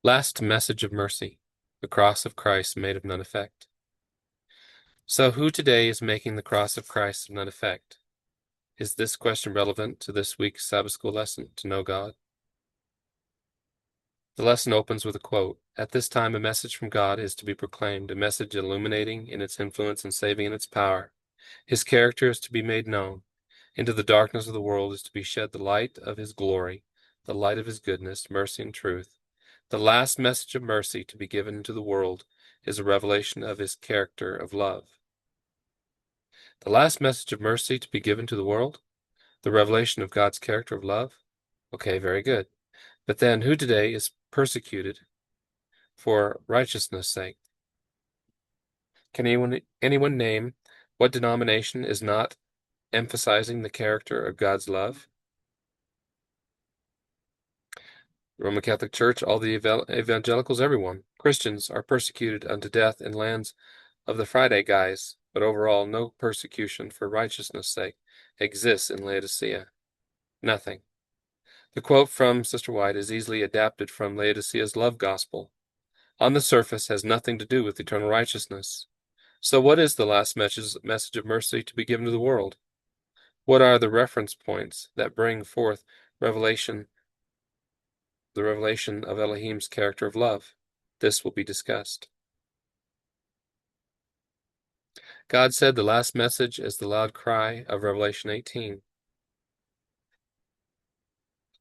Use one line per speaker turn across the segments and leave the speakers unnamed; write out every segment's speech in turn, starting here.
Last message of mercy, the cross of Christ made of none effect. So who today is making the cross of Christ of none effect? Is this question relevant to this week's Sabbath school lesson, to know God? The lesson opens with a quote. At this time, a message from God is to be proclaimed, a message illuminating in its influence and saving in its power. His character is to be made known. Into the darkness of the world is to be shed the light of his glory, the light of his goodness, mercy, and truth. The last message of mercy to be given to the world is a revelation of his character of love. The last message of mercy to be given to the world? The revelation of God's character of love? Okay, very good. But then, who today is persecuted for righteousness' sake? Can anyone name what denomination is not emphasizing the character of God's love? The Roman Catholic Church, all the evangelicals, everyone. Christians are persecuted unto death in lands of the Friday guys, but overall no persecution for righteousness' sake exists in Laodicea. Nothing. The quote from Sister White is easily adapted from Laodicea's love gospel. On the surface has nothing to do with eternal righteousness. So what is the last message of mercy to be given to the world? What are the reference points that bring forth the revelation of Elohim's character of love? This will be discussed. God said the last message is the loud cry of Revelation 18.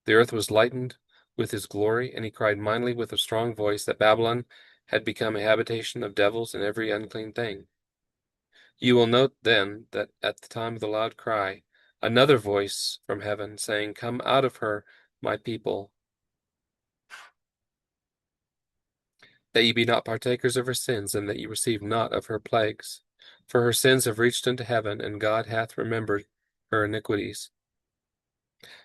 The earth was lightened with his glory, and he cried mightily with a strong voice that Babylon had become a habitation of devils and every unclean thing. You will note then that at the time of the loud cry, another voice from heaven saying, Come out of her, my people, that ye be not partakers of her sins, and that ye receive not of her plagues. For her sins have reached unto heaven, and God hath remembered her iniquities.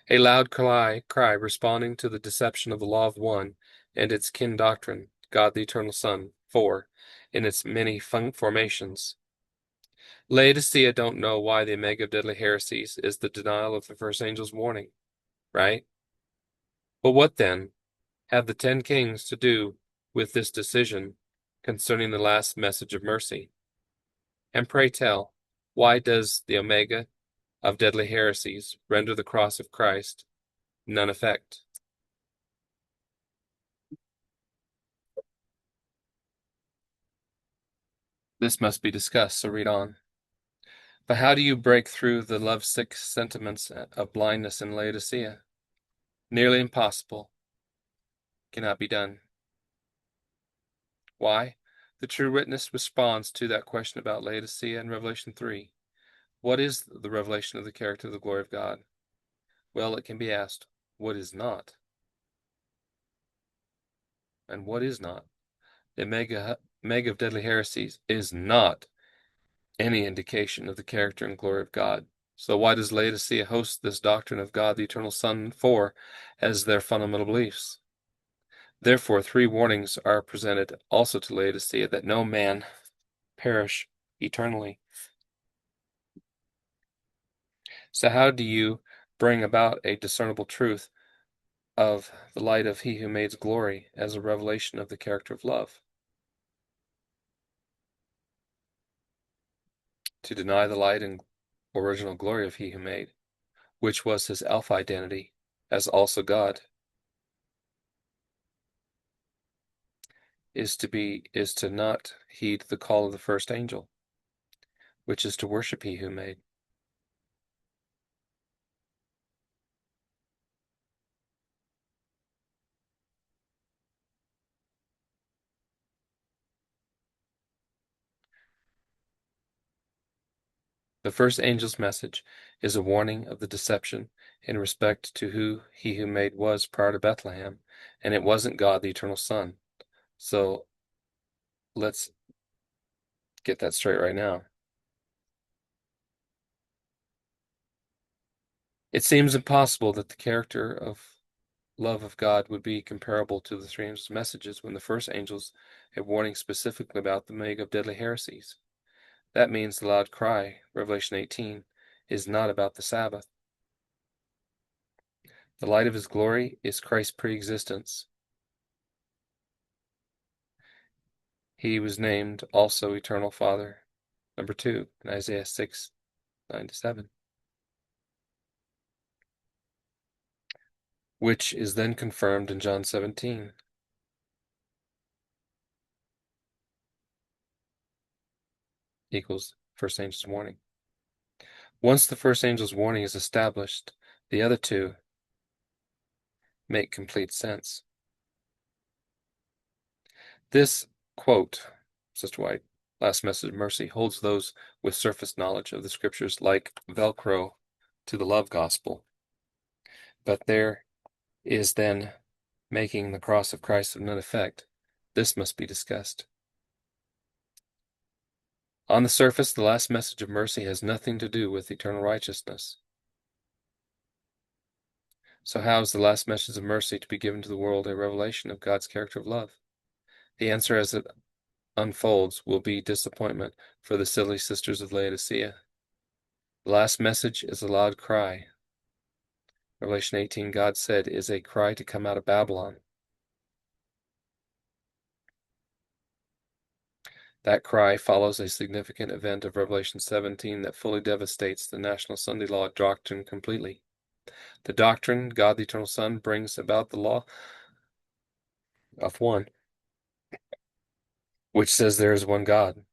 A loud cry responding to the deception of the law of one and its kin doctrine, God the Eternal Son, 4, in its many formations. Laodicea don't know why the omega of deadly heresies is the denial of the first angel's warning, right? But what then have the 10 kings to do with this decision concerning the last message of mercy? And pray tell, why does the omega of deadly heresies render the cross of Christ none effect? This must be discussed, so read on. But how do you break through the lovesick sentiments of blindness in Laodicea? Nearly impossible. Cannot be done. Why? The true witness responds to that question about Laodicea in Revelation 3. What is the revelation of the character of the glory of God? Well, it can be asked, what is not? And what is not? The mega of deadly heresies is not any indication of the character and glory of God. So why does Laodicea host this doctrine of God the Eternal Son for as their fundamental beliefs? Therefore, 3 warnings are presented also to Laodicea that no man perish eternally. So how do you bring about a discernible truth of the light of he who made glory as a revelation of the character of love? To deny the light and original glory of he who made, which was his alpha identity, as also God, is to not heed the call of the first angel, which is to worship he who made. The first angel's message is a warning of the deception in respect to who he who made was prior to Bethlehem, and it wasn't God the Eternal Son. So let's get that straight right now. It seems impossible that the character of love of God would be comparable to the 3 angels' messages when the first angels had warning specifically about the mega of deadly heresies. That means the loud cry, Revelation 18, is not about the Sabbath. The light of his glory is Christ's pre-existence. He was named also Eternal Father, number 2, in Isaiah 6:9-7, which is then confirmed in John 17. Equals first angel's warning. Once the first angel's warning is established, the other two make complete sense. This quote, Sister White, last message of mercy, holds those with surface knowledge of the scriptures like Velcro to the love gospel. But there is then making the cross of Christ of none effect. This must be discussed. On the surface, the last message of mercy has nothing to do with eternal righteousness. So how is the last message of mercy to be given to the world a revelation of God's character of love? The answer as it unfolds will be disappointment for the silly sisters of Laodicea. The last message is a loud cry. Revelation 18, God said, is a cry to come out of Babylon. That cry follows a significant event of Revelation 17 that fully devastates the National Sunday Law doctrine completely. The doctrine, God the Eternal Son, brings about the law of one, which says there is one God.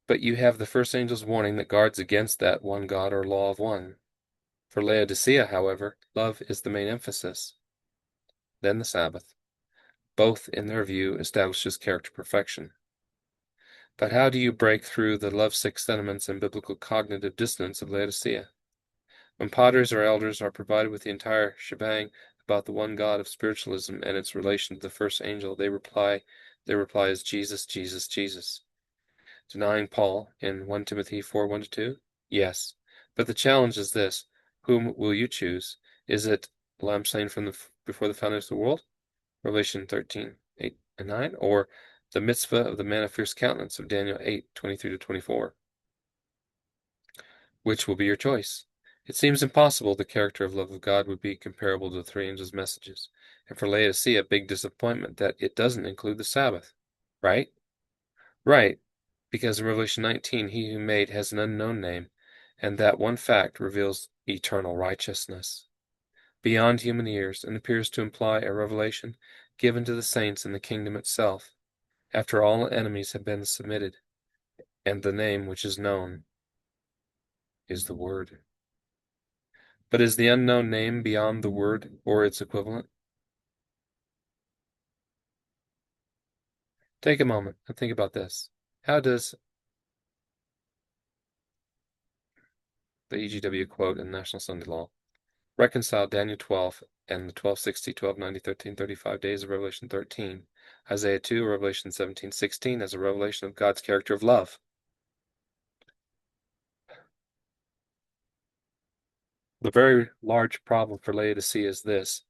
But you have the first angel's warning that guards against that one God or law of one. For Laodicea, however, love is the main emphasis. Then the Sabbath. Both, in their view, establishes character perfection. But how do you break through the lovesick sentiments and biblical cognitive dissonance of Laodicea? When potters or elders are provided with the entire shebang about the one God of spiritualism and its relation to the first angel, their reply is Jesus, Jesus, Jesus. Denying Paul in 1 Timothy 4:1-2? Yes. But the challenge is this: whom will you choose? Is it the lamb slain from before the foundation of the world? Revelation 13:8-9, or the mitzvah of the man of fierce countenance of Daniel 8:23-24? Which will be your choice? It seems impossible the character of love of God would be comparable to the three angels' messages, and for Laodicea, a big disappointment that it doesn't include the Sabbath. Right? Right, because in Revelation 19, he who made has an unknown name, and that one fact reveals eternal righteousness beyond human ears, and appears to imply a revelation given to the saints in the kingdom itself, after all enemies have been submitted, and the name which is known is the Word. But is the unknown name beyond the Word or its equivalent? Take a moment and think about this. How does the EGW quote in National Sunday Law reconcile Daniel 12 and the 1260, 1290, 1335 days of Revelation 13, Isaiah 2, Revelation 17:16 as a revelation of God's character of love? The very large problem for Laodicea is this.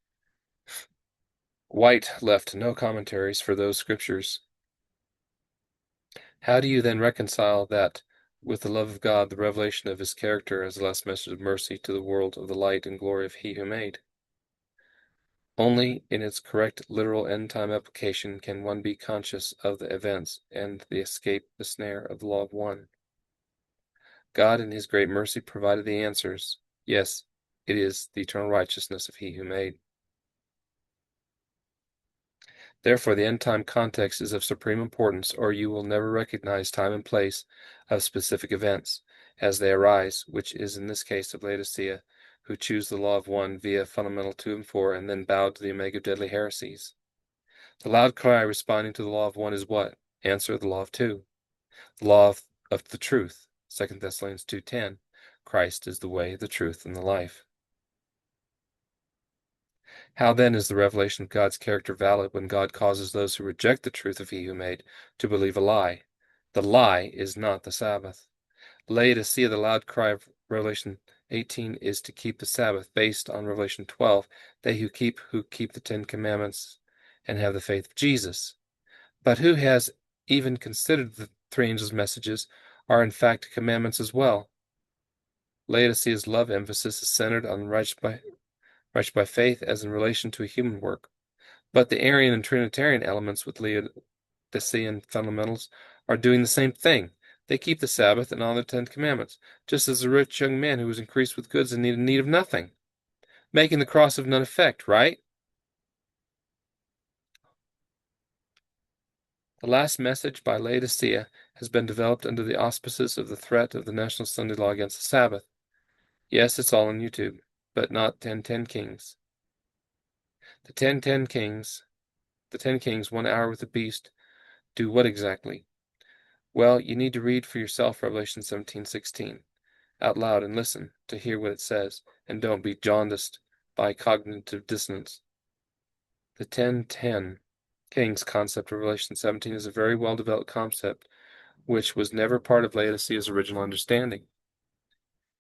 White left no commentaries for those scriptures. How do you then reconcile that with the love of God, the revelation of his character as the last message of mercy to the world of the light and glory of he who made? Only in its correct literal end-time application can one be conscious of the events and escape the snare of the law of one. God in his great mercy provided the answers. Yes, it is the eternal righteousness of he who made. Therefore, the end-time context is of supreme importance, or you will never recognize time and place of specific events as they arise, which is in this case of Laodicea, who choose the law of one via fundamental 2 and 4, and then bowed to the omega of deadly heresies. The loud cry responding to the law of one is what? Answer, the law of 2. The law of the truth, 2 Thessalonians 2:10. Christ is the way, the truth, and the life. How then is the revelation of God's character valid when God causes those who reject the truth of he who made to believe a lie? The lie is not the Sabbath. Laodicea, the loud cry of Revelation 18 is to keep the Sabbath, based on Revelation 12, they who keep the 10 Commandments and have the faith of Jesus. But who has even considered the three angels' messages are in fact commandments as well? Laodicea's love emphasis is centered on righteous by faith as in relation to a human work. But the Arian and Trinitarian elements with Laodicean fundamentals are doing the same thing. They keep the Sabbath and honor the Ten Commandments, just as the rich young man who was increased with goods and needed need of nothing, making the cross of none effect, right? The last message by Laodicea has been developed under the auspices of the threat of the National Sunday Law against the Sabbath. Yes, it's all on YouTube, but not 10 Kings. The 10 Kings, 1 hour with the beast, do what exactly? Well, you need to read for yourself Revelation 17:16 out loud and listen to hear what it says, and don't be jaundiced by cognitive dissonance. The 10 Kings concept of Revelation 17 is a very well-developed concept which was never part of Laodicea's original understanding.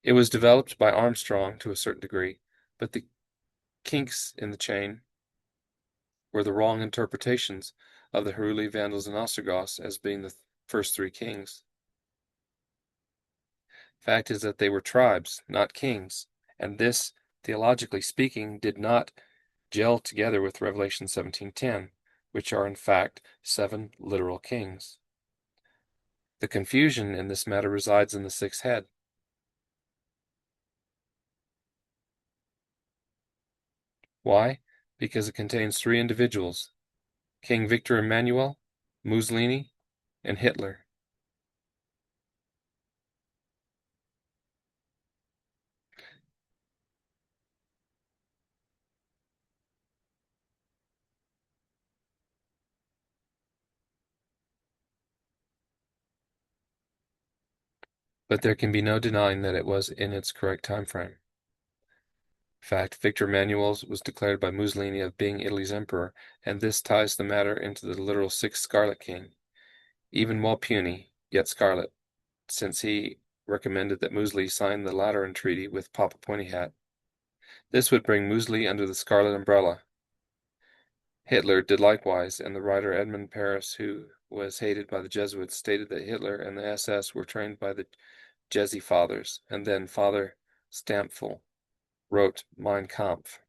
It was developed by Armstrong to a certain degree, but the kinks in the chain were the wrong interpretations of the Heruli, Vandals, and Ostrogoths as being the first 3 kings. Fact is that they were tribes, not kings, and this, theologically speaking, did not gel together with Revelation 17:10, which are in fact 7 literal kings. The confusion in this matter resides in the 6th head. Why? Because it contains 3 individuals: King Victor Emmanuel, Mussolini, and Hitler. But there can be no denying that it was in its correct time frame. In fact, Victor Emmanuel was declared by Mussolini of being Italy's emperor, and this ties the matter into the literal 6th Scarlet King, even while puny, yet scarlet, since he recommended that Mussolini sign the Lateran Treaty with Papa Pointyhat. This would bring Mussolini under the Scarlet Umbrella. Hitler did likewise, and the writer Edmund Paris, who was hated by the Jesuits, stated that Hitler and the SS were trained by the Jezi Fathers, and then Father Stampfel wrote Mein Kampf.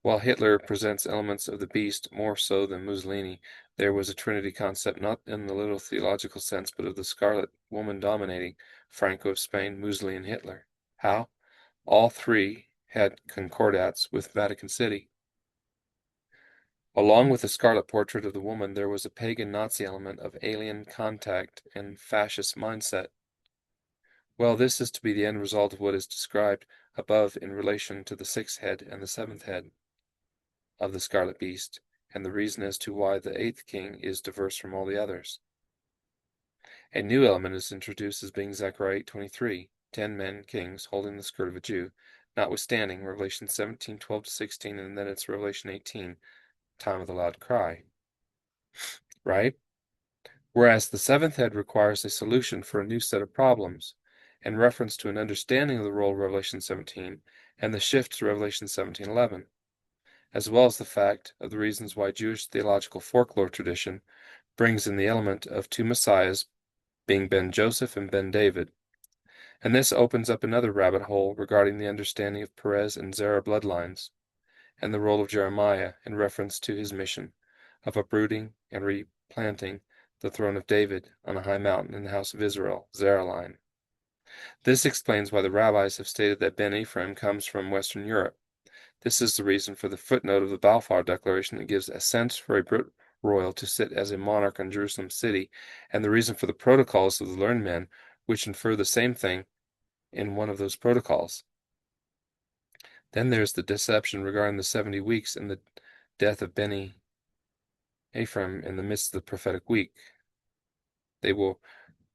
While Hitler presents elements of the beast more so than Mussolini, there was a trinity concept not in the literal theological sense, but of the scarlet woman dominating Franco of Spain, Mussolini, and Hitler. How? All 3 had concordats with Vatican City. Along with the scarlet portrait of the woman, there was a pagan Nazi element of alien contact and fascist mindset. Well, this is to be the end result of what is described above in relation to the 6th head and the 7th head of the scarlet beast, and the reason as to why the 8th king is diverse from all the others. A new element is introduced as being Zechariah 8:23, 10 men, kings, holding the skirt of a Jew, notwithstanding Revelation 17:12-16, and then it's Revelation 18, time of the loud cry. Right? Whereas the 7th head requires a solution for a new set of problems, in reference to an understanding of the role of Revelation 17 and the shift to Revelation 17:11, as well as the fact of the reasons why Jewish theological folklore tradition brings in the element of 2 messiahs being Ben Joseph and Ben David. And this opens up another rabbit hole regarding the understanding of Perez and Zerah bloodlines, and the role of Jeremiah in reference to his mission of uprooting and replanting the throne of David on a high mountain in the house of Israel, Zerah line. This explains why the rabbis have stated that Ben Ephraim comes from Western Europe. This is the reason for the footnote of the Balfour Declaration that gives assent for a Brit royal to sit as a monarch on Jerusalem city, and the reason for the protocols of the learned men, which infer the same thing in one of those protocols. Then there's the deception regarding the 70 weeks and the death of Beni Ephraim in the midst of the prophetic week. They will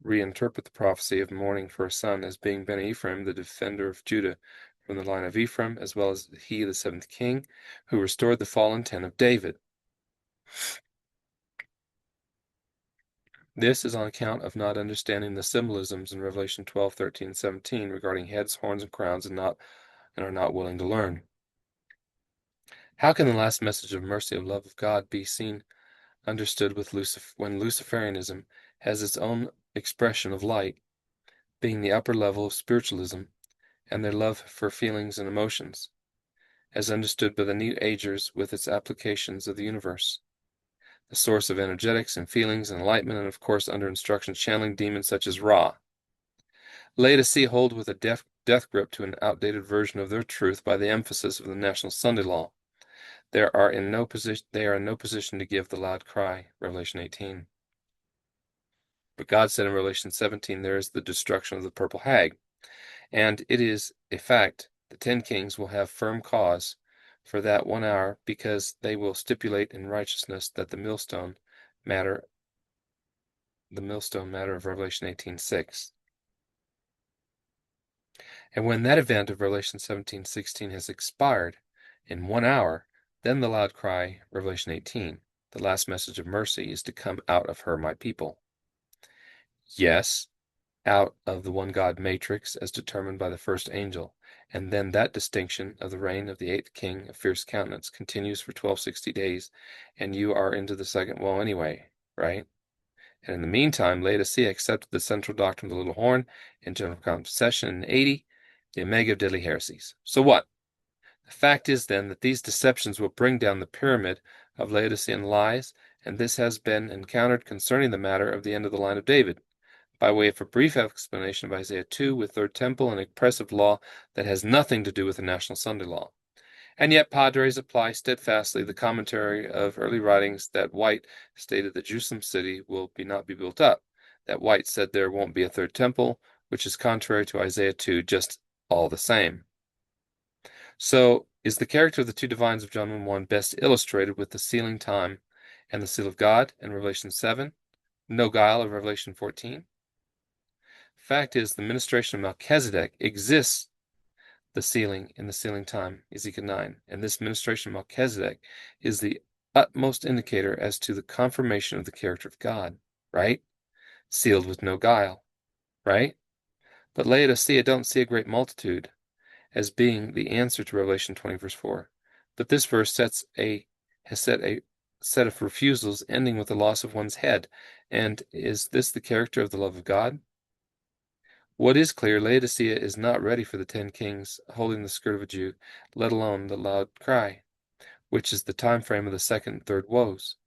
reinterpret the prophecy of mourning for a son as being Ben Ephraim, the defender of Judah from the line of Ephraim, as well as he, the 7th king, who restored the fallen tent of David. This is on account of not understanding the symbolisms in Revelation 12, 13, and 17 regarding heads, horns, and crowns, and are not willing to learn. How can the last message of mercy and love of God be seen understood with when Luciferianism has its own expression of light, being the upper level of spiritualism, and their love for feelings and emotions, as understood by the New Agers with its applications of the universe? a source of energetics and feelings and enlightenment, and of course, under instructions, channeling demons such as Ra. Laodicea hold with a death grip to an outdated version of their truth by the emphasis of the National Sunday Law. They are in no position to give the loud cry, Revelation 18. But God said in Revelation 17, there is the destruction of the purple hag. And it is a fact the 10 kings will have firm cause for that 1 hour, because they will stipulate in righteousness that the millstone matter of Revelation 18:6. And when that event of Revelation 17:16 has expired in 1 hour, then the loud cry, Revelation 18, the last message of mercy, is to come out of her, my people. Yes, out of the one God matrix as determined by the first angel, and then that distinction of the reign of the 8th king of fierce countenance continues for 1260 days, and you are into the second woe anyway, right? And in the meantime, Laodicea accepted the central doctrine of the little horn in General Concession in 80, the omega of deadly heresies. So what? The fact is then that these deceptions will bring down the pyramid of Laodicean lies, and this has been encountered concerning the matter of the end of the line of David, by way of a brief explanation of Isaiah 2 with third temple and oppressive law that has nothing to do with the National Sunday Law. And yet padres apply steadfastly the commentary of early writings that White stated that Jerusalem city will not be built up, that White said there won't be a third temple, which is contrary to Isaiah 2 just all the same. So, is the character of the two divines of John 1:1 best illustrated with the sealing time and the seal of God in Revelation 7, no guile of Revelation 14? Fact is, the ministration of Melchizedek exists the sealing in the sealing time, Ezekiel 9, and this ministration of Melchizedek is the utmost indicator as to the confirmation of the character of God, right? Sealed with no guile, right? But Laodicea don't see a great multitude as being the answer to Revelation 20, verse 4. But this verse has set a set of refusals ending with the loss of one's head. And is this the character of the love of God? What is clear, Laodicea is not ready for the 10 kings holding the skirt of a Jew, let alone the loud cry, which is the time frame of the second and third woes.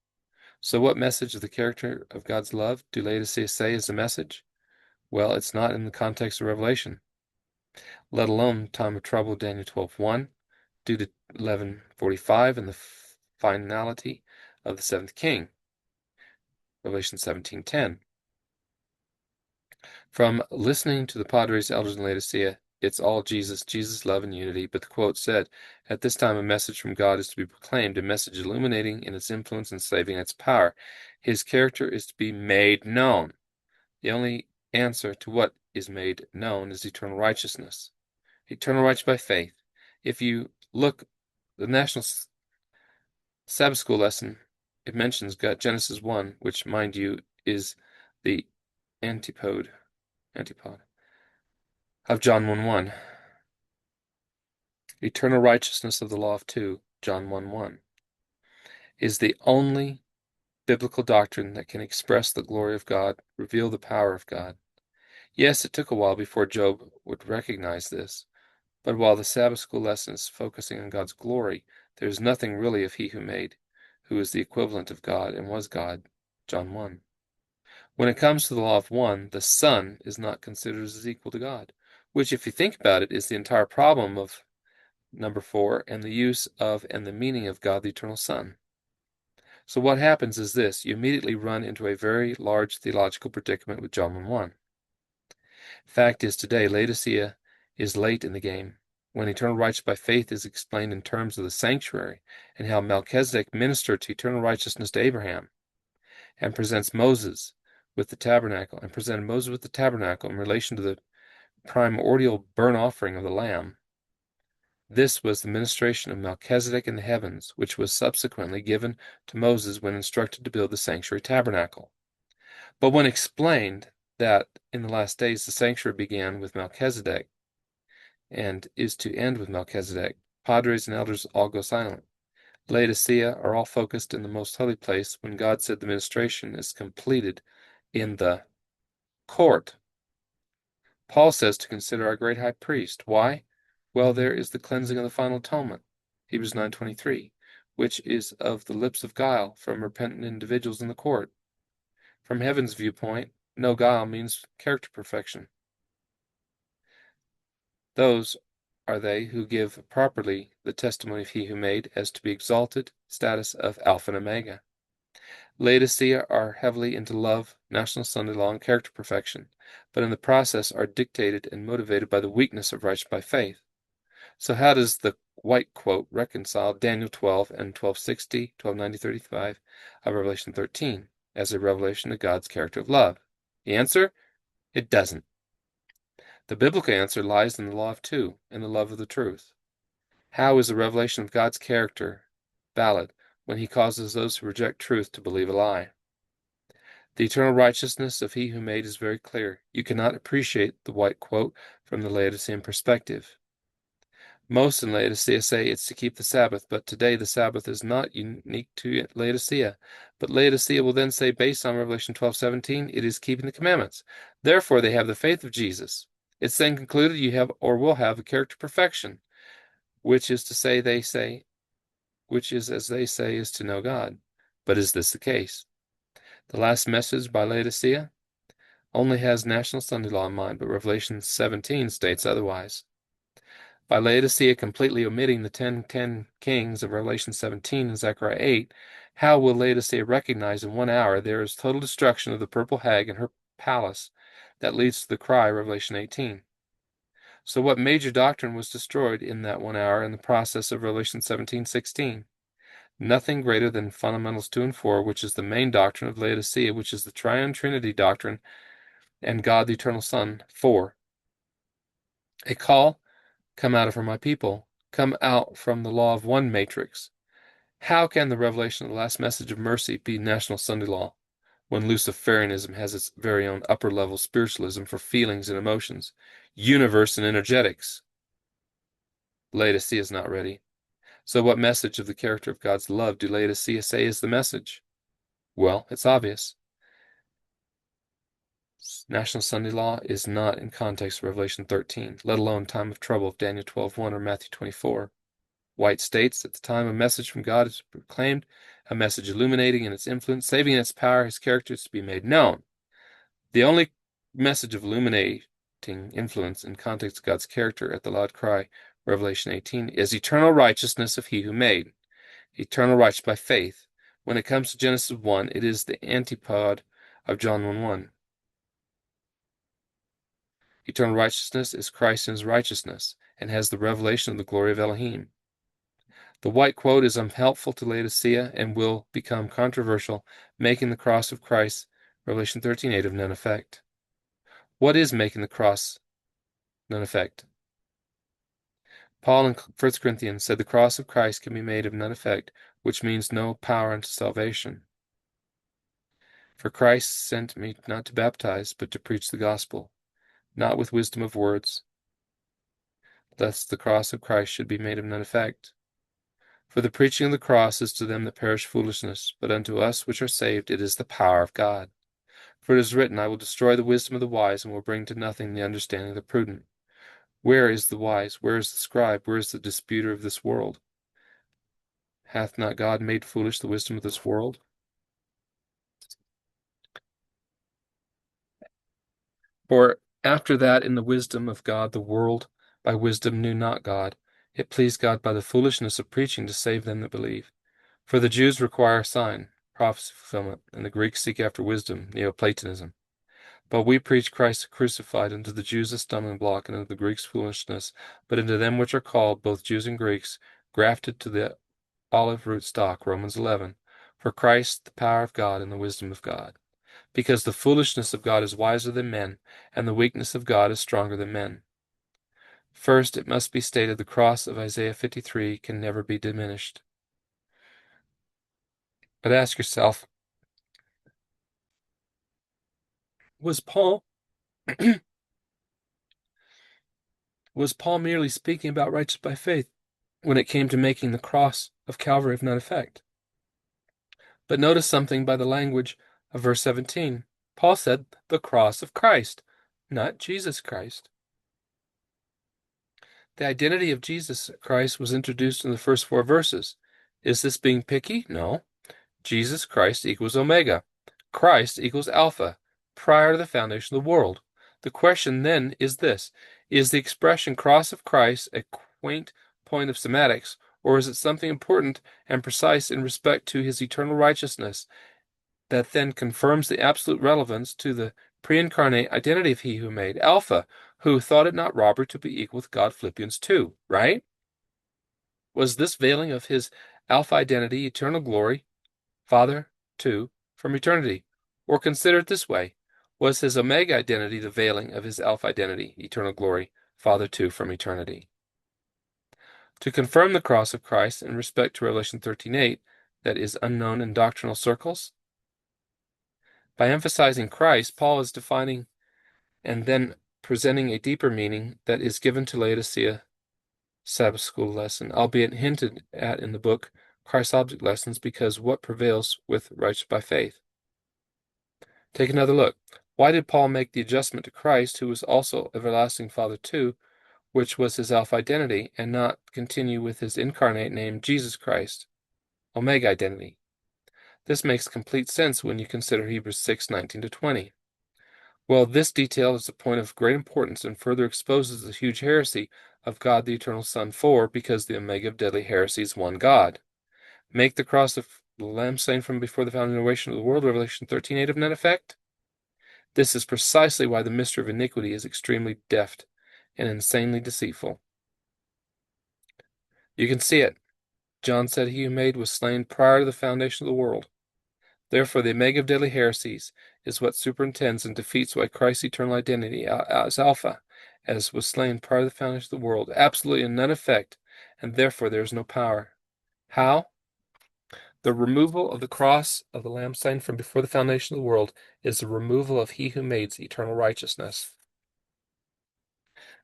So what message of the character of God's love do Laodicea say is the message? Well, it's not in the context of Revelation, let alone time of trouble, Daniel 12:1, due to 11:45 and the finality of the 7th king, Revelation 17:10. From listening to the padres, elders, and Laodicea, it's all Jesus, Jesus, love, and unity. But the quote said, at this time a message from God is to be proclaimed, a message illuminating in its influence and saving its power. His character is to be made known. The only answer to what is made known is eternal righteousness. Eternal righteousness by faith. If you look, the National Sabbath School lesson, it mentions Genesis 1, which, mind you, is the antipode of John 1:1. Eternal righteousness of the law of 2, John 1:1, is the only biblical doctrine that can express the glory of God, reveal the power of God. Yes, it took a while before Job would recognize this, but while the Sabbath School lesson is focusing on God's glory, there is nothing really of He who made, who is the equivalent of God and was God, John 1. When it comes to the law of 1, the Son is not considered as equal to God, which, if you think about it, is the entire problem of number 4 and the use of and the meaning of God the Eternal Son. So what happens is this: you immediately run into a very large theological predicament with John 1:1. Fact is, today Laodicea is late in the game, when eternal righteousness by faith is explained in terms of the sanctuary and how Melchizedek ministered to eternal righteousness to Abraham and presented Moses with the tabernacle in relation to the primordial burnt offering of the Lamb. This was the ministration of Melchizedek in the heavens, which was subsequently given to Moses when instructed to build the sanctuary tabernacle. But when explained that in the last days the sanctuary began with Melchizedek and is to end with Melchizedek, padres and elders all go silent. Laodicea are all focused in the most holy place when God said the ministration is completed in the court. Paul says to consider our great high priest. Why? Well, there is the cleansing of the final atonement, Hebrews 9:23, which is of the lips of guile from repentant individuals in the court. From heaven's viewpoint, no guile means character perfection. Those are they who give properly the testimony of he who made as to be exalted status of Alpha and Omega. Laodicea are heavily into love, National Sunday law, and character perfection, but in the process are dictated and motivated by the weakness of righteous by faith. So how does the white quote reconcile Daniel 12 and 1260, 1290, 35 of Revelation 13 as a revelation of God's character of love? The answer? It doesn't. The biblical answer lies in the law of two and the love of the truth. How is the revelation of God's character valid when he causes those who reject truth to believe a lie? The eternal righteousness of he who made is very clear. You cannot appreciate the white quote from the Laodicean perspective. Most in Laodicea say it's to keep the Sabbath, but today the Sabbath is not unique to Laodicea. But Laodicea will then say, based on Revelation 12:17, it is keeping the commandments. Therefore they have the faith of Jesus. It's then concluded you have or will have a character perfection, which is as they say, is to know God. But is this the case? The last message by Laodicea only has National Sunday law in mind, but Revelation 17 states otherwise. By Laodicea completely omitting the 10 kings of Revelation 17 and Zechariah 8, how will Laodicea recognize in 1 hour there is total destruction of the purple hag and her palace that leads to the cry, Revelation 18? So what major doctrine was destroyed in that 1 hour in the process of Revelation 17:16? Nothing greater than Fundamentals 2 and 4, which is the main doctrine of Laodicea, which is the Triune Trinity doctrine, and God the Eternal Son, 4. A call, come out of her, my people, come out from the law of one matrix. How can the revelation of the last message of mercy be National Sunday law, when Luciferianism has its very own upper-level spiritualism for feelings and emotions, universe and energetics? Laodicea is not ready. So what message of the character of God's love do Laodicea say is the message? Well, it's obvious. National Sunday law is not in context of Revelation 13, let alone time of trouble of Daniel 12:1 or Matthew 24. White states at the time a message from God is proclaimed, a message illuminating in its influence, saving in its power, his character is to be made known. The only message of illuminating influence in context of God's character at the loud cry, Revelation 18, is eternal righteousness of he who made, eternal righteousness by faith. When it comes to Genesis 1, it is the antipode of John 1:1. Eternal righteousness is Christ in his righteousness, and has the revelation of the glory of Elohim. The white quote is unhelpful to Laodicea and will become controversial, making the cross of Christ, Revelation 13:8, of none effect. What is making the cross none effect? Paul in 1 Corinthians said the cross of Christ can be made of none effect, which means no power unto salvation. For Christ sent me not to baptize, but to preach the gospel, not with wisdom of words, lest the cross of Christ should be made of none effect. For the preaching of the cross is to them that perish foolishness, but unto us which are saved it is the power of God. For it is written, I will destroy the wisdom of the wise, and will bring to nothing the understanding of the prudent. Where is the wise? Where is the scribe? Where is the disputer of this world? Hath not God made foolish the wisdom of this world? For after that in the wisdom of God the world by wisdom knew not God. It pleased God by the foolishness of preaching to save them that believe. For the Jews require a sign, prophecy fulfillment, and the Greeks seek after wisdom, Neoplatonism. But we preach Christ crucified, unto the Jews a stumbling block, and unto the Greeks foolishness, but unto them which are called, both Jews and Greeks, grafted to the olive root stock, Romans 11. For Christ the power of God and the wisdom of God. Because the foolishness of God is wiser than men, and the weakness of God is stronger than men. First, it must be stated the cross of Isaiah 53 can never be diminished. But ask yourself, was Paul merely speaking about righteousness by faith when it came to making the cross of Calvary of none effect? But notice something by the language of verse 17. Paul said the cross of Christ, not Jesus Christ. The identity of Jesus Christ was introduced in the first 4 verses. Is this being picky? No. Jesus Christ equals Omega. Christ equals Alpha, prior to the foundation of the world. The question then is this: is the expression cross of Christ a quaint point of semantics, or is it something important and precise in respect to his eternal righteousness that then confirms the absolute relevance to the pre-incarnate identity of he who made Alpha, who thought it not robbery to be equal with God, Philippians 2, right? Was this veiling of his Alpha identity eternal glory, Father, 2, from eternity? Or consider it this way: was his Omega identity the veiling of his Alpha identity, eternal glory, Father, 2, from eternity? To confirm the cross of Christ in respect to Revelation 13:8, that is unknown in doctrinal circles, by emphasizing Christ, Paul is defining and then presenting a deeper meaning that is given to Laodicea Sabbath school lesson, albeit hinted at in the book Christ's Object Lessons, because what prevails with righteous by faith. Take another look. Why did Paul make the adjustment to Christ, who was also everlasting Father too, which was his Alpha identity, and not continue with his incarnate name Jesus Christ, Omega identity? This makes complete sense when you consider Hebrews 6:19-20. Well, this detail is a point of great importance and further exposes the huge heresy of God the Eternal Son, for because the Omega of deadly heresy is one God. Make the cross of the Lamb slain from before the foundation of the world, Revelation 13:8, of none effect? This is precisely why the mystery of iniquity is extremely deft and insanely deceitful. You can see it. John said he who made was slain prior to the foundation of the world. Therefore, the Omega of deadly heresies is what superintends and defeats why Christ's eternal identity as Alpha, as was slain prior to the foundation of the world, absolutely in none effect, and therefore there is no power. How? The removal of the cross of the Lamb slain from before the foundation of the world is the removal of he who made's eternal righteousness.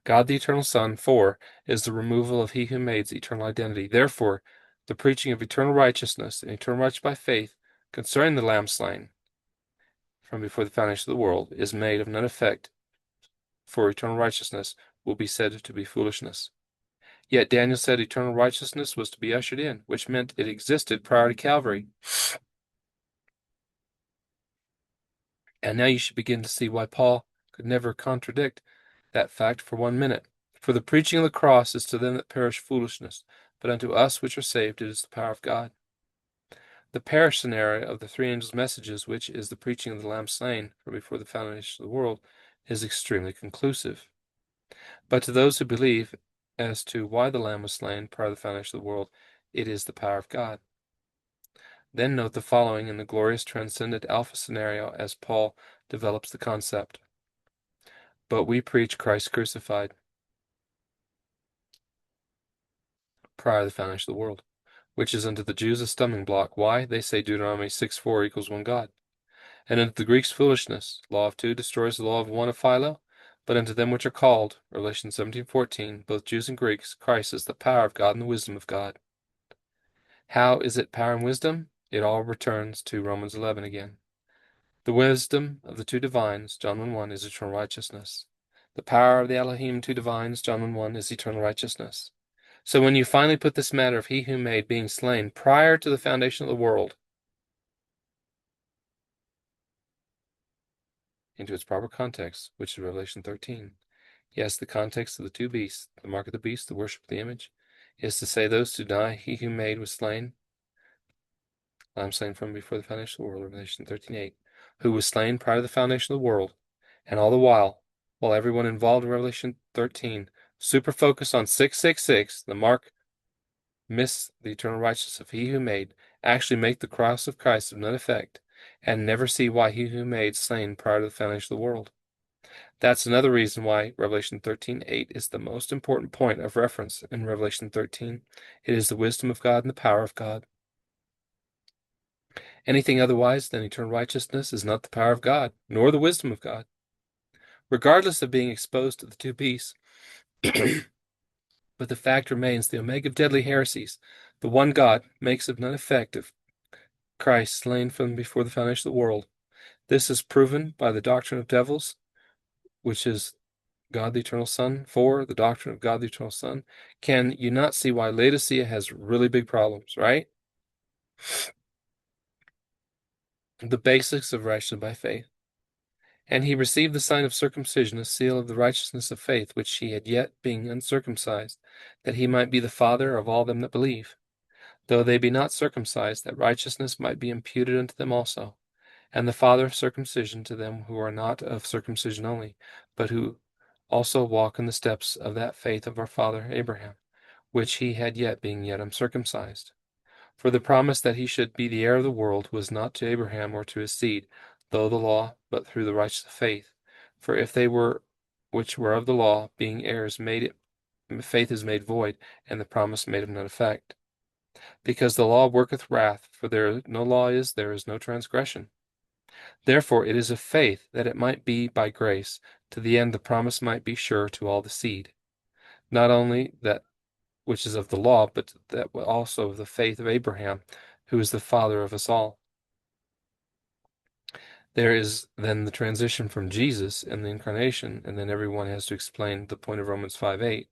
God the Eternal Son, 4, is the removal of he who made's eternal identity. Therefore, the preaching of eternal righteousness and eternal righteousness by faith concerning the Lamb slain from before the foundation of the world is made of none effect, for eternal righteousness will be said to be foolishness. Yet Daniel said eternal righteousness was to be ushered in, which meant it existed prior to Calvary. And now you should begin to see why Paul could never contradict that fact for 1 minute. For the preaching of the cross is to them that perish foolishness, but unto us which are saved it is the power of God. The perish scenario of the three angels' messages, which is the preaching of the Lamb slain from before the foundation of the world, is extremely conclusive. But to those who believe as to why the Lamb was slain prior to the foundation of the world, it is the power of God. Then note the following in the glorious transcendent Alpha scenario as Paul develops the concept. But we preach Christ crucified prior to the foundation of the world, which is unto the Jews a stumbling block. Why? They say Deuteronomy 6:4 equals one God. And unto the Greeks foolishness. Law of two destroys the law of one of Philo. But unto them which are called, Revelation 17:14, both Jews and Greeks, Christ is the power of God and the wisdom of God. How is it power and wisdom? It all returns to Romans 11 again. The wisdom of the two divines, John 1:1, is eternal righteousness. The power of the Elohim, two divines, John 1:1, is eternal righteousness. So when you finally put this matter of he who made being slain prior to the foundation of the world into its proper context, which is Revelation 13, yes, the context of the two beasts, the mark of the beast, the worship of the image, is to say those who deny he who made was slain, Lamb slain from before the foundation of the world, Revelation 13:8, who was slain prior to the foundation of the world, and all the while everyone involved in Revelation 13 super focus on 666, the mark, miss the eternal righteousness of he who made, actually make the cross of Christ of none effect, and never see why he who made slain prior to the foundation of the world. That's another reason why Revelation 13:8 is the most important point of reference in Revelation 13. It is the wisdom of God and the power of God. Anything otherwise than eternal righteousness is not the power of God, nor the wisdom of God. Regardless of being exposed to the two beasts, but the fact remains the Omega of deadly heresies, the one God, makes of none effect of Christ slain from before the foundation of the world. This is proven by the doctrine of devils, which is God the Eternal Son, 4, the doctrine of God the Eternal Son. Can you not see why Laodicea has really big problems, right? The basics of righteousness by faith. And he received the sign of circumcision, a seal of the righteousness of faith, which he had yet being uncircumcised, that he might be the father of all them that believe, though they be not circumcised, that righteousness might be imputed unto them also, and the father of circumcision to them who are not of circumcision only, but who also walk in the steps of that faith of our father Abraham, which he had yet being yet uncircumcised. For the promise that he should be the heir of the world was not to Abraham or to his seed, though the law, but through the righteous faith. For if they were which were of the law, being heirs, made it, faith is made void, and the promise made of none effect. Because the law worketh wrath, for there no law is, there is no transgression. Therefore it is of faith, that it might be by grace, to the end the promise might be sure to all the seed, not only that which is of the law, but that also of the faith of Abraham, who is the father of us all. There is then the transition from Jesus and the incarnation, and then everyone has to explain the point of Romans 5:8.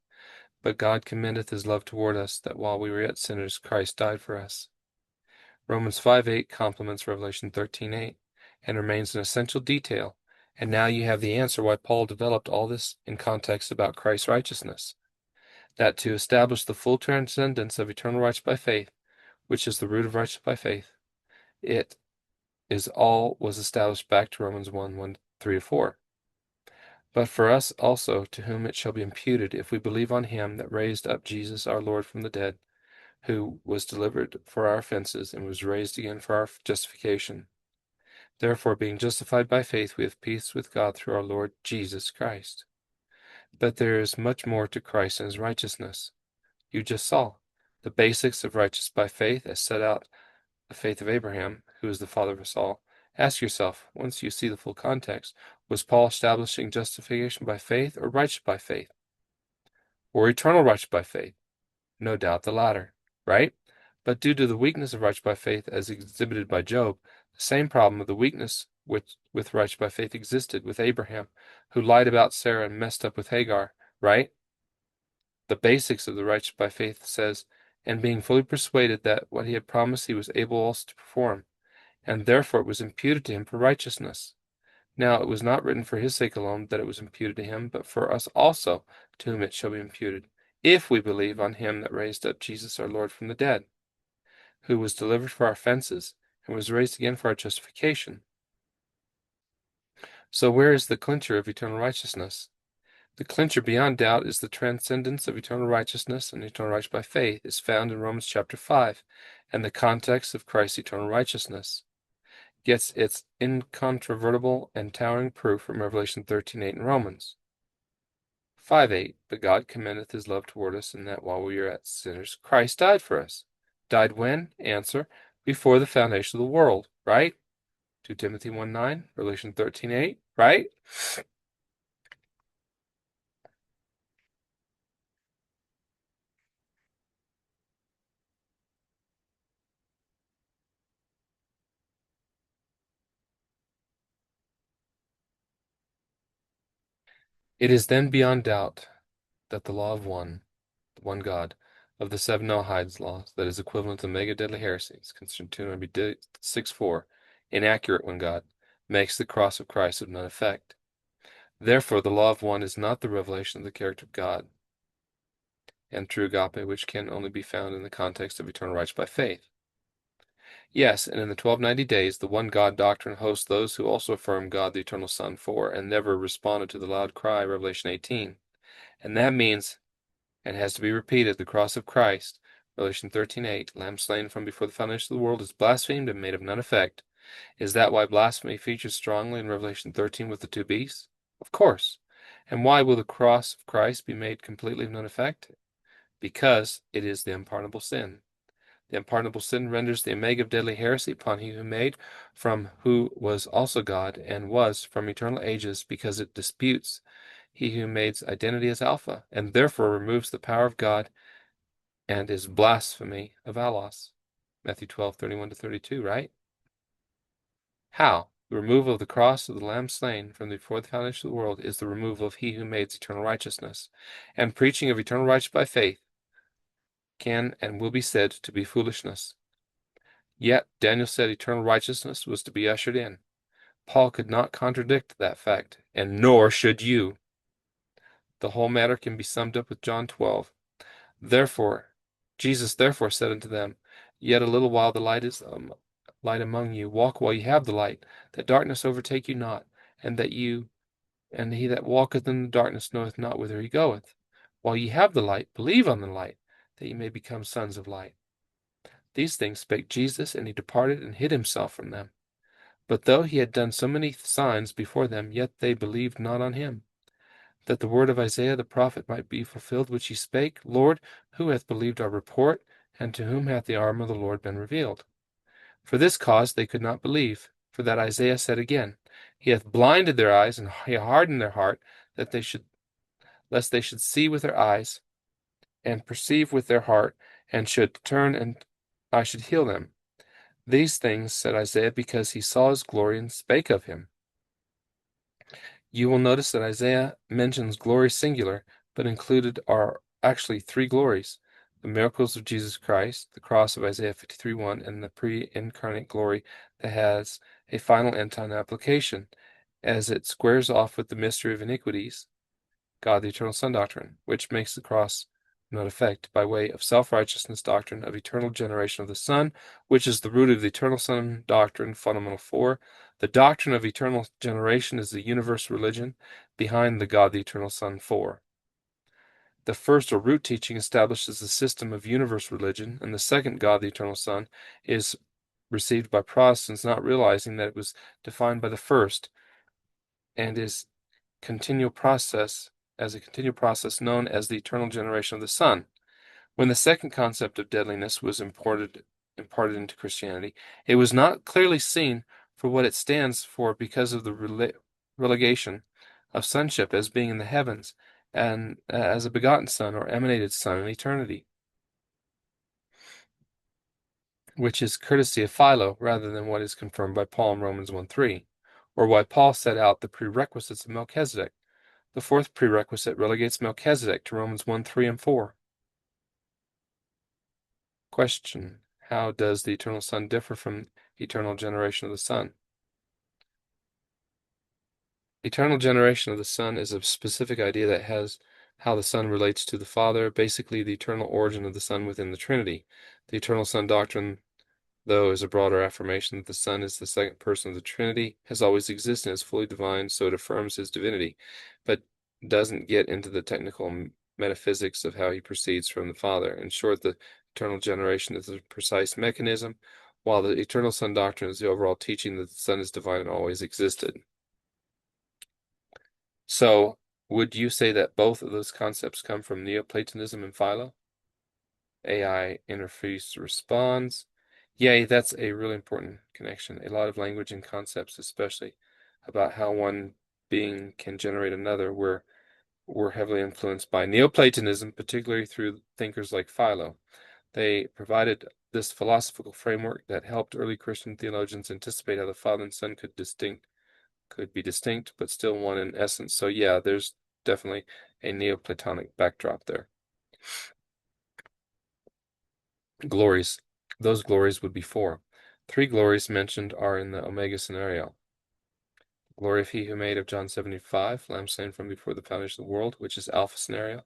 But God commendeth his love toward us, that while we were yet sinners, Christ died for us. Romans 5:8 complements Revelation 13:8 and remains an essential detail. And now you have the answer why Paul developed all this in context about Christ's righteousness. That to establish the full transcendence of eternal righteousness by faith, which is the root of righteousness by faith, it is all was established back to Romans 1:3-4. But for us also, to whom it shall be imputed, if we believe on him that raised up Jesus our Lord from the dead, who was delivered for our offenses, and was raised again for our justification. Therefore, being justified by faith, we have peace with God through our Lord Jesus Christ. But there is much more to Christ and his righteousness. You just saw the basics of righteousness by faith as set out the faith of Abraham, who is the father of us all. Ask yourself, once you see the full context, was Paul establishing justification by faith or righteous by faith? Or eternal righteous by faith? No doubt the latter, right? But due to the weakness of righteous by faith as exhibited by Job, the same problem of the weakness with righteous by faith existed with Abraham, who lied about Sarah and messed up with Hagar, right? The basics of the righteous by faith says, and being fully persuaded that what he had promised he was able also to perform, and therefore it was imputed to him for righteousness. Now it was not written for his sake alone that it was imputed to him, but for us also, to whom it shall be imputed, if we believe on him that raised up Jesus our Lord from the dead, who was delivered for our offenses, and was raised again for our justification. So where is the clincher of eternal righteousness? The clincher beyond doubt is the transcendence of eternal righteousness, and eternal righteousness by faith is found in Romans chapter 5, and the context of Christ's eternal righteousness gets its incontrovertible and towering proof from Revelation 13:8 and Romans 5:8. But God commendeth his love toward us, in that while we were yet sinners, Christ died for us. Died when? Answer, before the foundation of the world, right? 2 Timothy 1:9, Revelation 13:8, right? It is then beyond doubt that the law of the one God, of the seven Noahides laws, that is equivalent to mega deadly heresies, considered 6:4, inaccurate when God makes the cross of Christ of none effect. Therefore, the law of one is not the revelation of the character of God and true agape, which can only be found in the context of eternal righteousness by faith. Yes, and in the 1290 days, the one God doctrine hosts those who also affirm God the eternal Son for, and never responded to the loud cry, Revelation 18. And that means, and has to be repeated, the cross of Christ, Revelation 13:8, Lamb slain from before the foundation of the world, is blasphemed and made of none effect. Is that why blasphemy features strongly in Revelation 13 with the two beasts? Of course. And why will the cross of Christ be made completely of none effect? Because it is the unpardonable sin. The unpardonable sin renders the omega of deadly heresy upon he who made, from who was also God, and was from eternal ages, because it disputes he who made's identity as Alpha, and therefore removes the power of God, and is blasphemy of Allos. Matthew 12:31-32, right? How? The removal of the cross of the Lamb slain from before the foundation of the world is the removal of he who made eternal righteousness, and preaching of eternal righteousness by faith can and will be said to be foolishness. Yet Daniel said eternal righteousness was to be ushered in. Paul could not contradict that fact, and nor should you. The whole matter can be summed up with John 12. Therefore, Jesus therefore said unto them, Yet a little while the light is light among you. Walk while you have the light, that darkness overtake you not, and he that walketh in the darkness knoweth not whither he goeth. While ye have the light, believe on the light, that ye may become sons of light. These things spake Jesus, and he departed and hid himself from them. But though he had done so many signs before them, yet they believed not on him. That the word of Isaiah the prophet might be fulfilled, which he spake, Lord, who hath believed our report, and to whom hath the arm of the Lord been revealed? For this cause they could not believe, for that Isaiah said again, He hath blinded their eyes, and he hardened their heart, lest they should see with their eyes, and perceive with their heart, and should turn, and I should heal them. These things said Isaiah because he saw his glory and spake of him. You will notice that Isaiah mentions glory singular, but included are actually three glories: the miracles of Jesus Christ, the cross of Isaiah 53:1, and the pre-incarnate glory that has a final end-time application, as it squares off with the mystery of iniquities, God the Eternal Son doctrine, which makes the cross not effect, by way of self-righteousness doctrine of eternal generation of the Son, which is the root of the Eternal Son doctrine, fundamental 4. The doctrine of eternal generation is the universal religion behind the God the Eternal Son 4. The first or root teaching establishes the system of universal religion, and the second, God the Eternal Son, is received by Protestants, not realizing that it was defined by the first, and is a continual process known as the eternal generation of the Son. When the second concept of deadliness was imparted into Christianity, it was not clearly seen for what it stands for because of the relegation of sonship as being in the heavens and as a begotten Son or emanated Son in eternity, which is courtesy of Philo rather than what is confirmed by Paul in Romans 1:3, or why Paul set out the prerequisites of Melchizedek. The fourth prerequisite relegates Melchizedek to Romans 1:3 and 4. Question: How does the eternal Son differ from eternal generation of the Son? Eternal generation of the Son is a specific idea that has how the Son relates to the Father, basically the eternal origin of the Son within the Trinity. The eternal Son doctrine, though, is a broader affirmation that the Son is the second person of the Trinity, has always existed and is fully divine, so it affirms his divinity, but doesn't get into the technical metaphysics of how he proceeds from the Father. In short, the eternal generation is a precise mechanism, while the eternal Son doctrine is the overall teaching that the Son is divine and always existed. So, would you say that both of those concepts come from Neoplatonism and Philo? AI interface responds. Yay, that's a really important connection. A lot of language and concepts, especially about how one being can generate another, were heavily influenced by Neoplatonism, particularly through thinkers like Philo. They provided this philosophical framework that helped early Christian theologians anticipate how the Father and Son could be distinct, but still one in essence. So yeah, there's definitely a Neoplatonic backdrop there. Glories. Those glories would be 4. 3 glories mentioned are in the Omega scenario. Glory of he who made of John 75, Lamb slain from before the foundation of the world, which is Alpha scenario.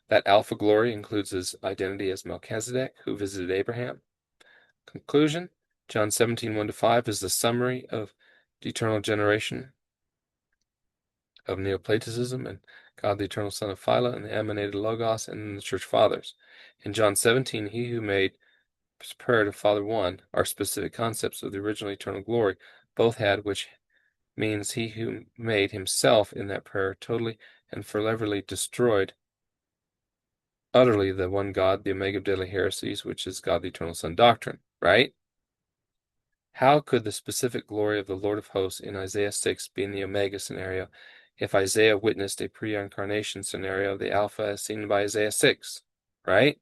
That Alpha glory includes his identity as Melchizedek, who visited Abraham. Conclusion: John 17, 1-5 is the summary of the eternal generation of Neoplatonism and God the eternal Son of Philo and the emanated Logos and the Church Fathers. In John 17, he who made prayer to Father One are specific concepts of the original eternal glory both had, which means he who made himself in that prayer totally and foreverly destroyed utterly the one God, the Omega of deadly heresies, which is God the eternal Son doctrine, right? How could the specific glory of the Lord of hosts in Isaiah 6 be in the Omega scenario if Isaiah witnessed a pre-incarnation scenario, the Alpha as seen by Isaiah 6, right?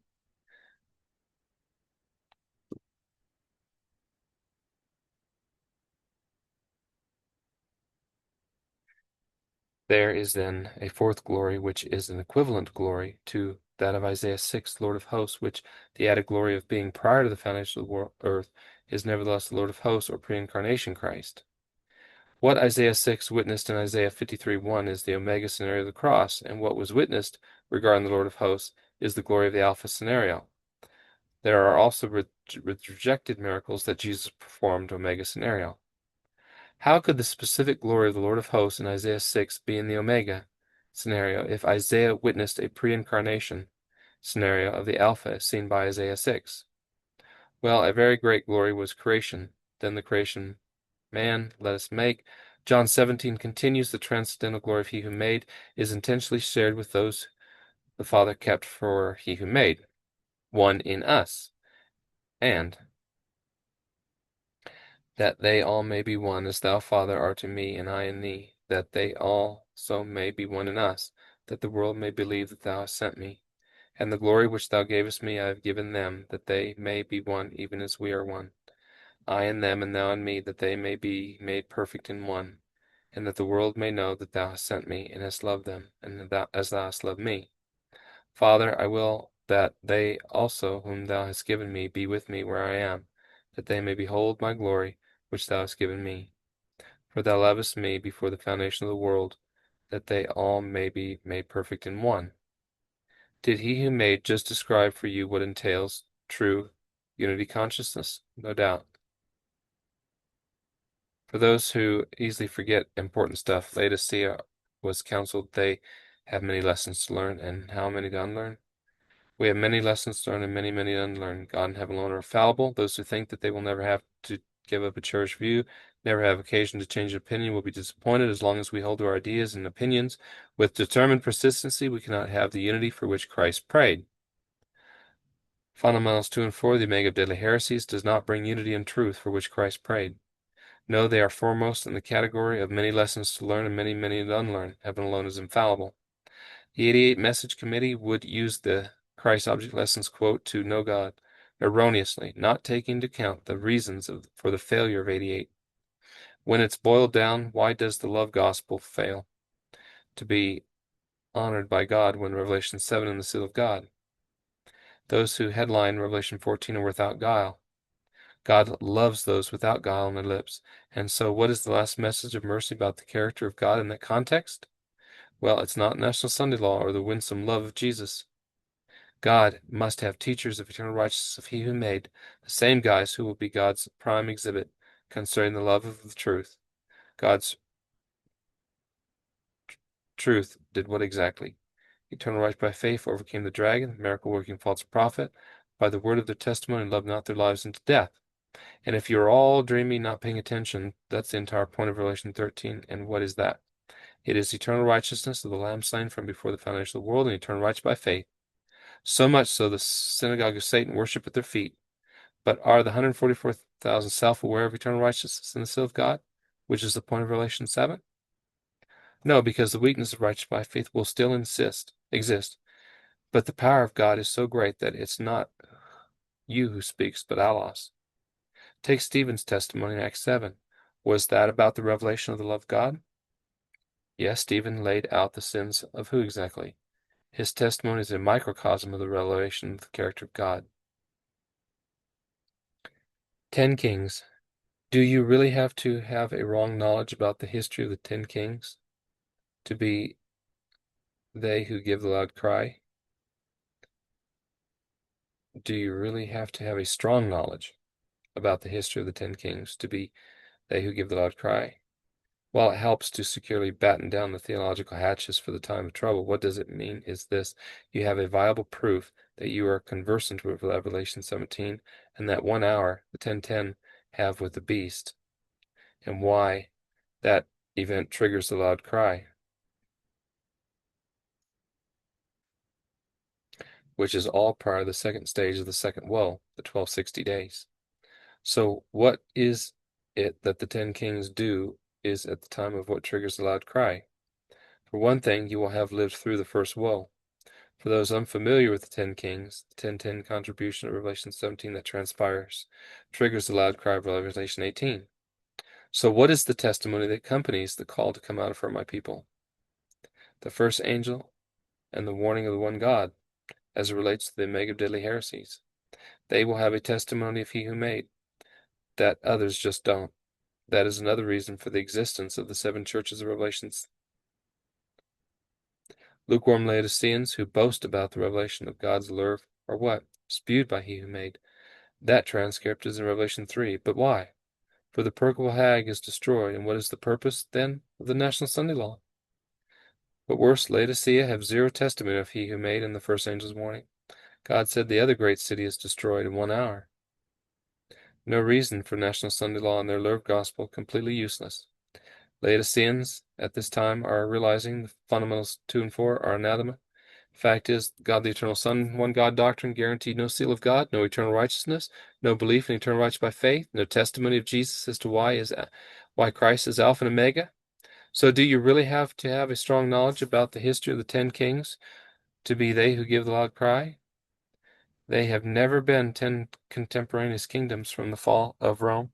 There is then a fourth glory, which is an equivalent glory to that of Isaiah 6, Lord of hosts, which the added glory of being prior to the foundation of the earth is nevertheless the Lord of hosts or pre-incarnation Christ. What Isaiah 6 witnessed in Isaiah 53:1 is the Omega scenario of the cross, and what was witnessed regarding the Lord of hosts is the glory of the Alpha scenario. There are also rejected miracles that Jesus performed, Omega scenario. How could the specific glory of the Lord of hosts in Isaiah 6 be in the Omega scenario if Isaiah witnessed a pre-incarnation scenario of the Alpha as seen by Isaiah 6? Well, a very great glory was creation. Then the creation, man, let us make. John 17 continues, the transcendental glory of he who made is intentionally shared with those the Father kept for he who made, one in us, and that they all may be one, as thou, Father, art in me, and I in thee, that they also may be one in us, that the world may believe that thou hast sent me. And the glory which thou gavest me I have given them, that they may be one, even as we are one. I in them, and thou in me, that they may be made perfect in one, and that the world may know that thou hast sent me, and hast loved them, and as thou hast loved me. Father, I will that they also whom thou hast given me be with me where I am, that they may behold my glory which thou hast given me. For thou lovest me before the foundation of the world, that they all may be made perfect in one. Did he who made just describe for you what entails true unity consciousness? No doubt. For those who easily forget important stuff, Laodicea was counseled they have many lessons to learn, and how many to unlearn? We have many lessons to learn and many, many to unlearn. God and heaven alone are fallible. Those who think that they will never have to give up a cherished view, never have occasion to change opinion, will be disappointed. As long as we hold to our ideas and opinions with determined persistency, we cannot have the unity for which Christ prayed. Fundamentals 2 and 4, the Omega of Deadly Heresies, does not bring unity and truth for which Christ prayed. No, they are foremost in the category of many lessons to learn and many, many to unlearn. Heaven alone is infallible. The 88 Message Committee would use the Christ Object Lessons quote to know God erroneously, not taking into account the reasons for the failure of 88. When it's boiled down, why does the love gospel fail to be honored by God when Revelation 7 and the seal of God? Those who headline Revelation 14 are without guile. God loves those without guile on their lips. And so what is the last message of mercy about the character of God in that context? Well, it's not National Sunday Law or the winsome love of Jesus. God must have teachers of eternal righteousness of he who made, the same guys who will be God's prime exhibit concerning the love of the truth. God's truth did what exactly? Eternal right by faith overcame the dragon, miracle working false prophet, by the word of their testimony, and loved not their lives into death. And if you're all dreaming, not paying attention, that's the entire point of Revelation 13. And what is that? It is eternal righteousness of the Lamb slain from before the foundation of the world, and eternal righteousness by faith. So much so the synagogue of Satan worship at their feet. But are the 144,000 self-aware of eternal righteousness in the seal of God, which is the point of Revelation 7? No, because the weakness of righteousness by faith will still exist. But the power of God is so great that it's not you who speaks, but Allah's. Take Stephen's testimony in Acts 7. Was that about the revelation of the love of God? Yes, Stephen laid out the sins of who exactly? His testimony is a microcosm of the revelation of the character of God. 10 Kings. Do you really have to have a wrong knowledge about the history of the 10 kings to be they who give the loud cry? Do you really have to have a strong knowledge about the history of the 10 kings to be they who give the loud cry? While it helps to securely batten down the theological hatches for the time of trouble, what does it mean is this: you have a viable proof that you are conversant with Revelation 17, and that 1 hour, the 10:10, have with the beast, and why that event triggers the loud cry, which is all prior to the second stage of the second woe, the 1260 days. So what is it that the 10 kings do is at the time of what triggers the loud cry? For one thing, you will have lived through the first woe. For those unfamiliar with the 10 kings, the 10:10 contribution of Revelation 17 that transpires triggers the loud cry of Revelation 18. So what is the testimony that accompanies the call to come out of her, my people? The first angel and the warning of the one God. as it relates to the mega deadly heresies. They will have a testimony of he who made, that others just don't. That is another reason for the existence of the seven churches of Revelations. Lukewarm Laodiceans who boast about the revelation of God's love are what? Spewed by he who made. That transcript is in Revelation 3. But why? For the purple hag is destroyed, and what is the purpose, then, of the National Sunday Law? But worse, Laodicea have zero testimony of he who made in the first angel's warning. God said the other great city is destroyed in 1 hour. No reason for National Sunday Law and their love gospel, completely useless. Laodiceans at this time are realizing the fundamentals 2 and 4 are anathema. Fact is, God the eternal Son, one God doctrine, guaranteed no seal of God, no eternal righteousness, no belief in eternal righteousness by faith, no testimony of Jesus as to why Christ is Alpha and Omega. So do you really have to have a strong knowledge about the history of the 10 kings to be they who give the loud cry? They have never been 10 contemporaneous kingdoms from the fall of Rome,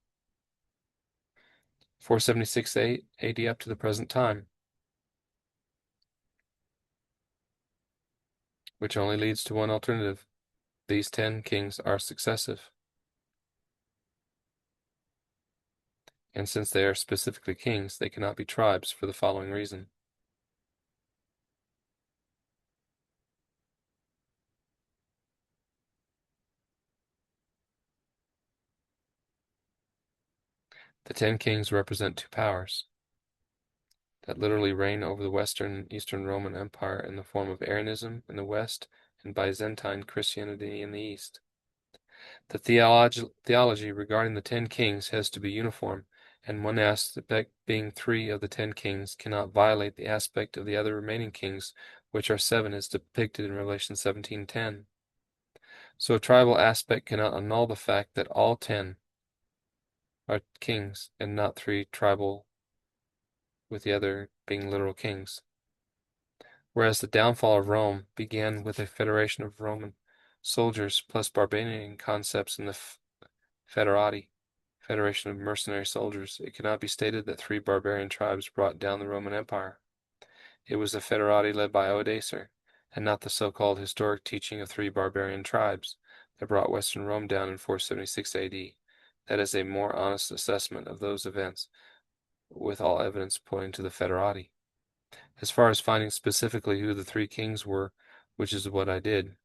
476 AD up to the present time, which only leads to one alternative. These 10 kings are successive. And since they are specifically kings, they cannot be tribes for the following reason. The 10 kings represent two powers that literally reign over the Western and Eastern Roman Empire in the form of Arianism in the West and Byzantine Christianity in the East. The theology regarding the 10 kings has to be uniform, and one aspect being 3 of the 10 kings cannot violate the aspect of the other remaining kings, which are 7 as depicted in Revelation 17:10. So a tribal aspect cannot annul the fact that all 10 are kings and not 3 tribal, with the other being literal kings. Whereas the downfall of Rome began with a federation of Roman soldiers plus barbarian concepts in the Federati, federation of mercenary soldiers, it cannot be stated that 3 barbarian tribes brought down the Roman Empire. It was the Federati led by Odoacer, and not the so-called historic teaching of 3 barbarian tribes that brought Western Rome down in 476 AD. That is a more honest assessment of those events, with all evidence pointing to the Federati. As far as finding specifically who the 3 kings were, which is what I did,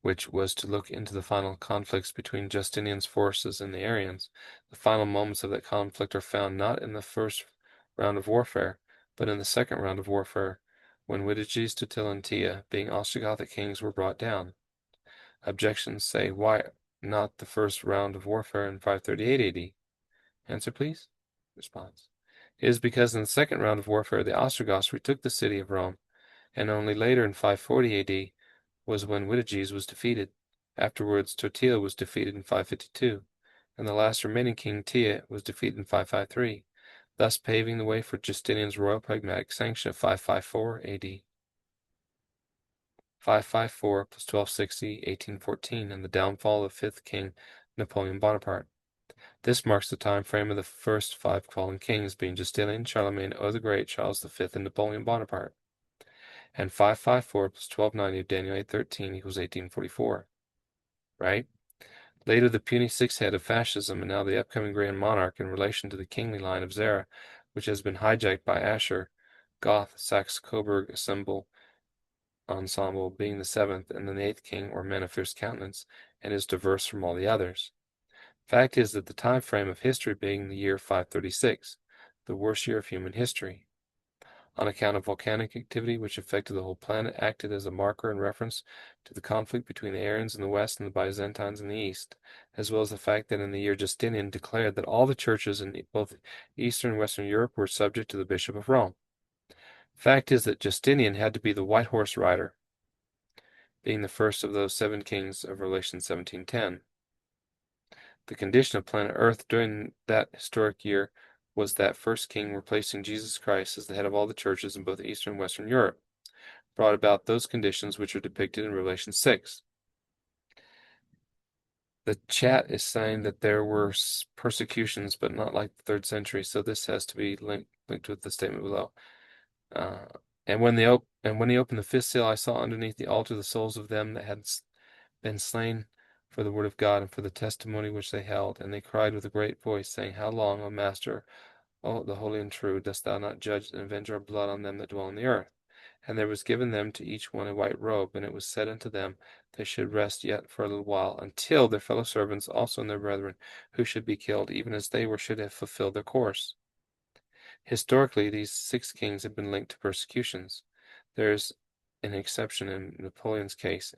which was to look into the final conflicts between Justinian's forces and the Arians, the final moments of that conflict are found not in the first round of warfare, but in the second round of warfare, when Witiges, Totila, and Tia, being Ostrogothic kings, were brought down. Objections say, why not the first round of warfare in 538 AD? Answer, please. Response. It is because in the second round of warfare the Ostrogoths retook the city of Rome, and only later in 540 AD was when Witiges was defeated. Afterwards, Totila was defeated in 552, and the last remaining king, Tia, was defeated in 553, thus paving the way for Justinian's royal pragmatic sanction of 554 AD. 554 plus 1260, 1814, and the downfall of fifth king Napoleon Bonaparte. This marks the time frame of the first 5 fallen kings, being Justinian, Charlemagne, Otto the Great, Charles V, and Napoleon Bonaparte. And 554 plus 1290 of Daniel 8:13 equals 1844. Right? Later, the puny sixth head of fascism, and now the upcoming grand monarch in relation to the kingly line of Zara, which has been hijacked by Asher, Goth, Saxe-Coburg ensemble, being the 7th, and then the 8th king, or man of fierce countenance, and is diverse from all the others. Fact is that the time frame of history being the year 536, the worst year of human history, on account of volcanic activity which affected the whole planet, acted as a marker in reference to the conflict between the Arians in the west and the Byzantines in the east, as well as the fact that in the year Justinian declared that all the churches in both Eastern and Western Europe were subject to the Bishop of Rome. Fact is that Justinian had to be the white horse rider, being the first of those 7 kings of Revelation 17:10. The condition of planet Earth during that historic year was that first king replacing Jesus Christ as the head of all the churches in both Eastern and Western Europe, brought about those conditions which are depicted in Revelation 6. The chat is saying that there were persecutions, but not like the 3rd century, so this has to be linked with the statement below. And when he opened the fifth seal, I saw underneath the altar the souls of them that had been slain for the word of God and for the testimony which they held. And they cried with a great voice, saying, How long, O Master, O the holy and true, dost thou not judge and avenge our blood on them that dwell on the earth? And there was given them to each one a white robe, and it was said unto them, they should rest yet for a little while, until their fellow servants also and their brethren, who should be killed, even as they were, should have fulfilled their course. Historically, these 6 kings have been linked to persecutions. There's an exception in Napoleon's case.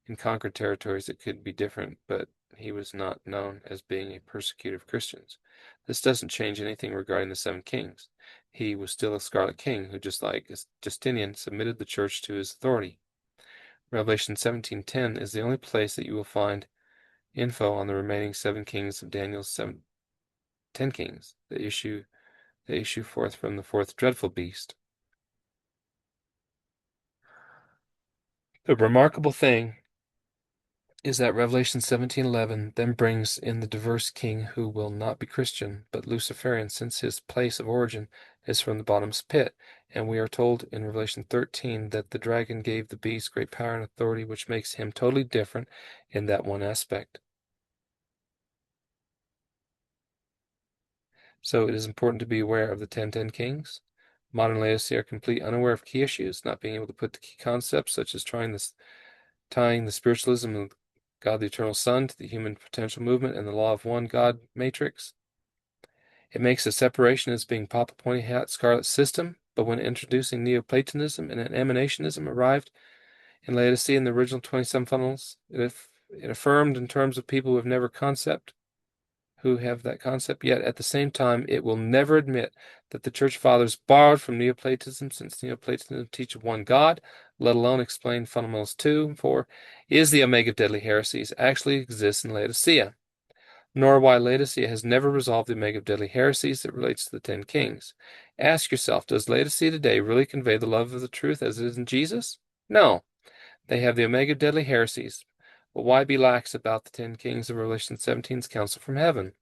In conquered territories, it could be different, but he was not known as being a persecutor of Christians. This doesn't change anything regarding the 7 kings. He was still a scarlet king who, just like Justinian, submitted the church to his authority. Revelation 17:10 is the only place that you will find info on the remaining 7 kings of Daniel's 10 kings that issue forth from the fourth dreadful beast. The remarkable thing is that Revelation 17:11 then brings in the diverse king who will not be Christian, but Luciferian, since his place of origin is from the bottom's pit. And we are told in Revelation 13 that the dragon gave the beast great power and authority, which makes him totally different in that one aspect. So it is important to be aware of the 10 kings. Modern Laodicea are completely unaware of key issues, not being able to put the key concepts, such as tying the spiritualism of God the Eternal Son to the human potential movement and the law of one God matrix. It makes a separation as being Papa Pointy Hat Scarlet system, but when introducing Neoplatonism and emanationism arrived in Laodicea in the original 27 funnels, it affirmed in terms of people who have that concept, yet at the same time it will never admit that the Church Fathers borrowed from Neoplatonism, since Neoplatonism teaches one God, let alone explain fundamentals 2 and 4, is the Omega of Deadly Heresies actually exists in Laodicea, nor why Laodicea has never resolved the Omega of Deadly Heresies that relates to the 10 kings. Ask yourself, does Laodicea today really convey the love of the truth as it is in Jesus? No. They have the Omega of Deadly Heresies. But why be lax about the 10 kings of Revelation 17's counsel from heaven?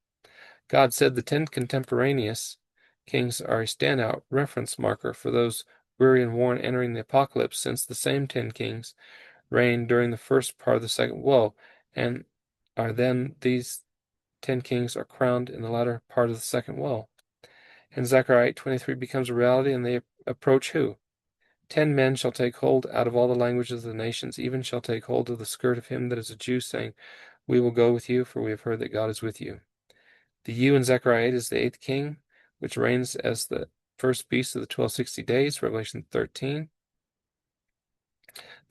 God said the 10 contemporaneous kings are a standout reference marker for those weary and worn entering the apocalypse, since the same 10 kings reigned during the first part of the second woe, and are then these 10 kings are crowned in the latter part of the second woe. And Zechariah 8:23 becomes a reality, and they approach who? 10 men shall take hold out of all the languages of the nations, even shall take hold of the skirt of him that is a Jew, saying, We will go with you, for we have heard that God is with you. The U in Zechariah 8 is the 8th king, which reigns as the first beast of the 1260 days, Revelation 13.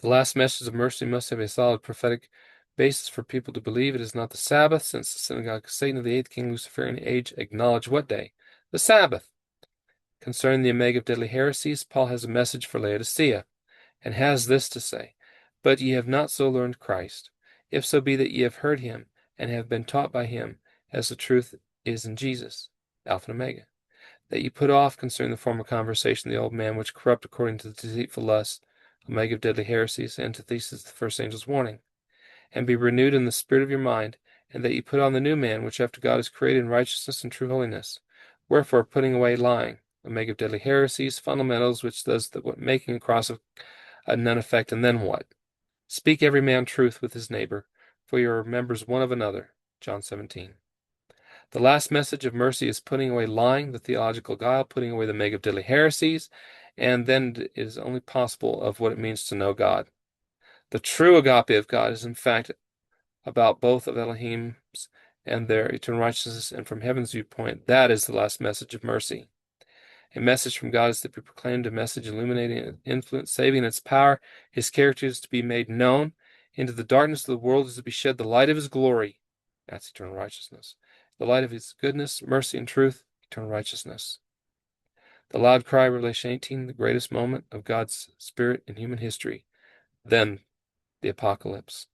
The last message of mercy must have a solid prophetic basis for people to believe it is not the Sabbath, since the synagogue of Satan of the 8th king Luciferian age acknowledge what day? The Sabbath. Concerning the Omega of Deadly Heresies, Paul has a message for Laodicea, and has this to say, But ye have not so learned Christ, if so be that ye have heard him, and have been taught by him, as the truth is in Jesus, Alpha and Omega, that ye put off concerning the former conversation the old man which corrupt according to the deceitful lust, Omega of Deadly Heresies, antithesis the first angel's warning, and be renewed in the spirit of your mind, and that ye put on the new man, which after God is created in righteousness and true holiness. Wherefore, putting away lying, Omega of Deadly Heresies, fundamentals, which does the making a cross of none effect, and then what? Speak every man truth with his neighbor, for you are members one of another. John 17. The last message of mercy is putting away lying, the theological guile, putting away the Omega of Deadly Heresies, and then it is only possible of what it means to know God. The true agape of God is in fact about both of Elohim's and their eternal righteousness, and from heaven's viewpoint, that is the last message of mercy. A message from God is to be proclaimed, a message illuminating its influence, saving its power. His character is to be made known. Into the darkness of the world is to be shed the light of his glory. That's eternal righteousness. The light of his goodness, mercy, and truth, eternal righteousness. The loud cry, Revelation 18, the greatest moment of God's Spirit in human history. Then the apocalypse.